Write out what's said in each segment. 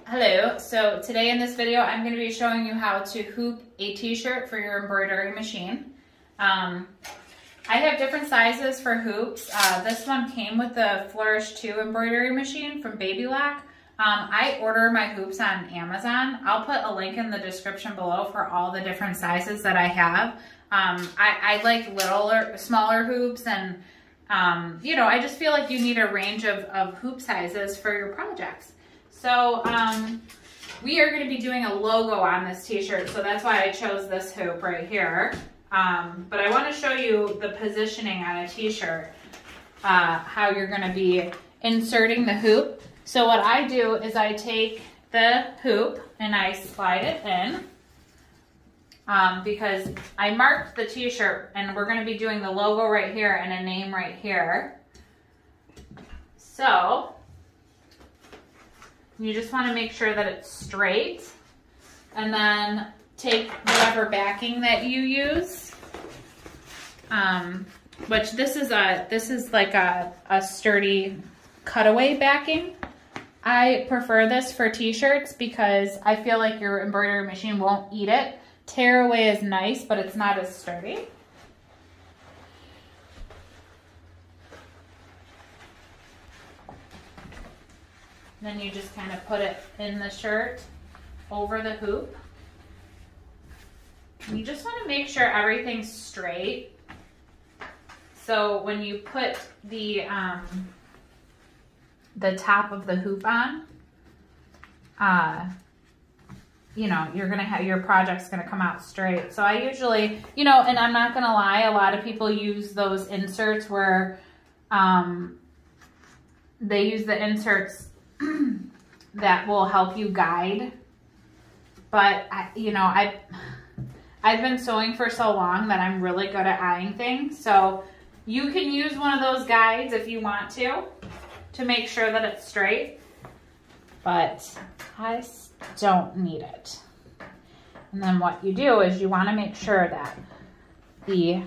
Hello, so today in this video I'm going to be showing you how to hoop a t-shirt for your embroidery machine. I have different sizes for hoops. This one came with the Flourish 2 embroidery machine from Babylock. I order my hoops on Amazon. I'll put a link in the description below for all the different sizes that I have. I like littler, smaller hoops, and you know, I just feel like you need a range of hoop sizes for your projects. So we are going to be doing a logo on this t-shirt, so that's why I chose this hoop right here. But I want to show you the positioning on a t-shirt, how you're going to be inserting the hoop. So what I do is I take the hoop and I slide it in because I marked the t-shirt and we're going to be doing the logo right here and a name right here. So you just want to make sure that it's straight, and then take whatever backing that you use, which this is like a sturdy cutaway backing. I prefer this for t-shirts because I feel like your embroidery machine won't eat it. Tearaway is nice, but it's not as sturdy. Then you just kind of put it in the shirt over the hoop. And you just want to make sure everything's straight. So when you put the top of the hoop on, you know, you're gonna have, your project's gonna come out straight. So I usually, you know, and I'm not gonna lie, a lot of people use those inserts where they use the inserts that will help you guide. But you know, I've been sewing for so long that I'm really good at eyeing things. So you can use one of those guides if you want to make sure that it's straight. But I don't need it. And then what you do is you want to make sure that the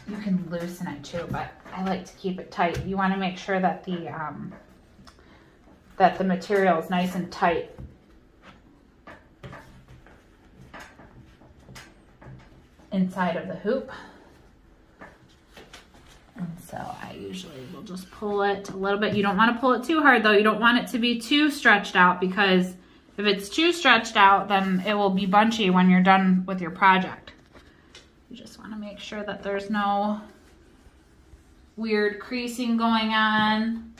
you can loosen it too, but I like to keep it tight. You want to make sure that the material is nice and tight. Inside of the hoop. And so I usually will just pull it a little bit. You don't want to pull it too hard though. You don't want it to be too stretched out, because if it's too stretched out, then it will be bunchy when you're done with your project. You just want to make sure that there's no weird creasing going on.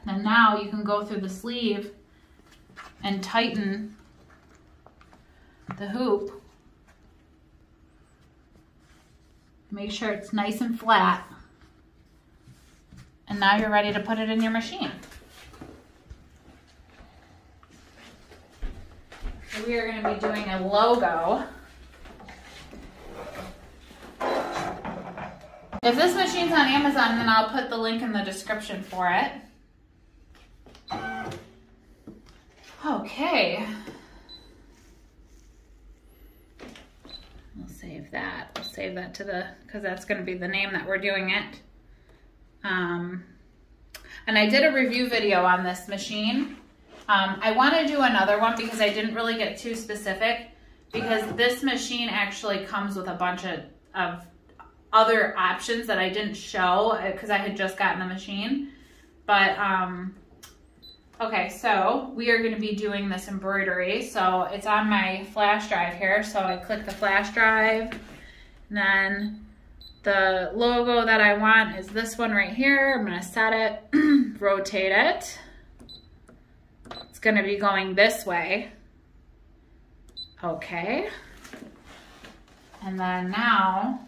And now you can go through the sleeve and tighten the hoop. Make sure it's nice and flat. And now you're ready to put it in your machine. So we are going to be doing a logo. If this machine's on Amazon, then I'll put the link in the description for it. Okay. We'll save that. We'll save that to the, because that's going to be the name that we're doing it. And I did a review video on this machine. I want to do another one because I didn't really get too specific, because this machine actually comes with a bunch of other options that I didn't show because I had just gotten the machine. But okay, so we are going to be doing this embroidery. So it's on my flash drive here. So I click the flash drive, and then the logo that I want is this one right here. I'm going to set it, rotate it. It's going to be going this way. Okay. And then now,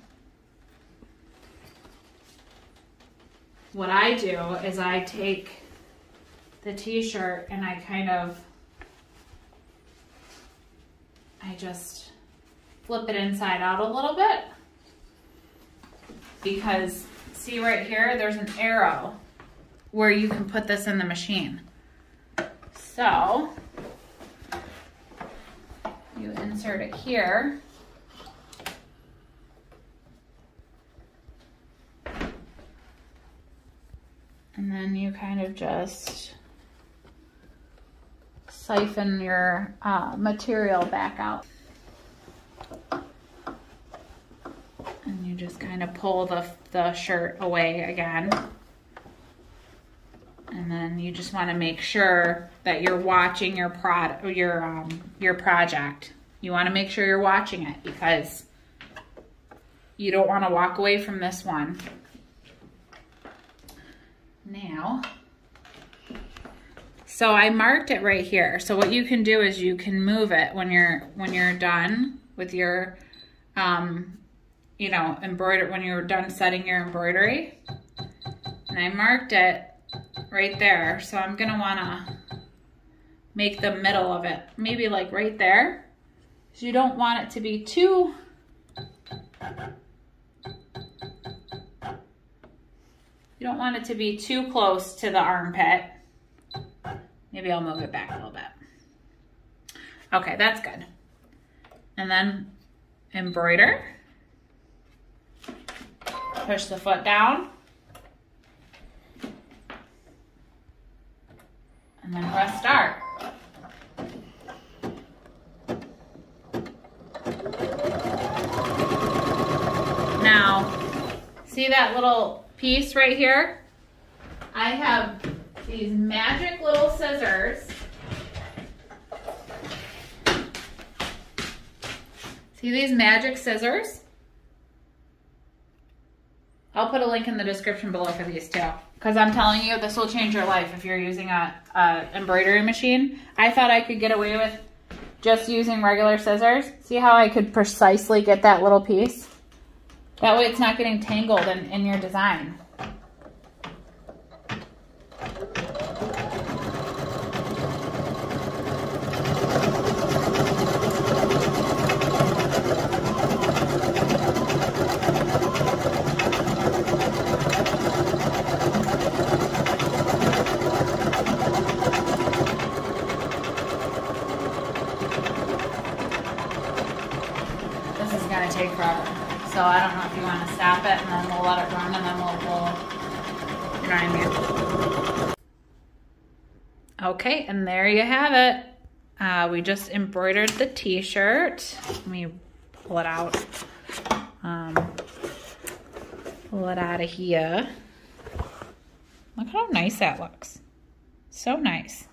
what I do is I take the t-shirt and I just flip it inside out a little bit, because see right here, there's an arrow where you can put this in the machine. So you insert it here. And then you kind of just siphon your material back out. And you just kind of pull the shirt away again. And then you just want to make sure that you're watching your project. You want to make sure you're watching it because you don't want to walk away from this one. Now, so I marked it right here. So what you can do is you can move it when you're done with your, you know, embroidery, when you're done setting your embroidery. And I marked it right there. So I'm gonna wanna make the middle of it, maybe like right there. So you don't want it to be too, close to the armpit. Maybe I'll move it back a little bit. Okay, that's good. And then embroider. Push the foot down. And then press start. Now, see that little piece right here? I have these magic little scissors. See these magic scissors? I'll put a link in the description below for these too. Because I'm telling you, this will change your life if you're using a embroidery machine. I thought I could get away with just using regular scissors. See how I could precisely get that little piece? That way it's not getting tangled in your design. Gonna take forever. So I don't know if you want to stop it and then we'll let it run and then we'll you know what I mean? Okay, and there you have it. We just embroidered the t-shirt. Let me pull it out. Pull it out of here. Look how nice that looks. So nice.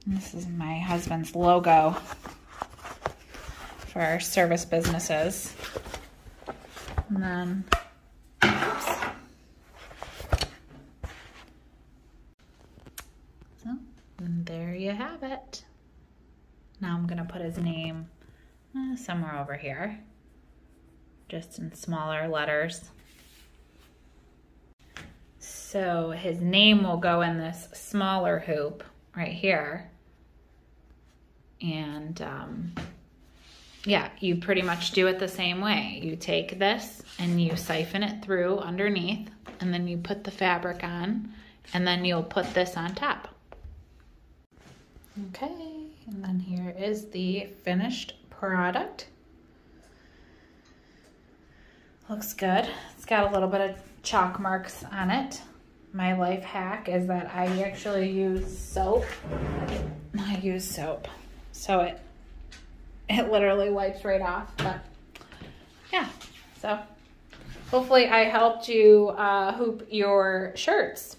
This is my husband's logo for our service businesses. And then, oops. So, and there you have it. Now I'm gonna put his name somewhere over here, just in smaller letters. So his name will go in this smaller hoop right here. And yeah, you pretty much do it the same way. You take this and you siphon it through underneath, and then you put the fabric on, and then you'll put this on top. Okay, and then here is the finished product. Looks good. It's got a little bit of chalk marks on it. My life hack is that I actually use soap. So it literally wipes right off, but yeah. So hopefully I helped you hoop your shirts.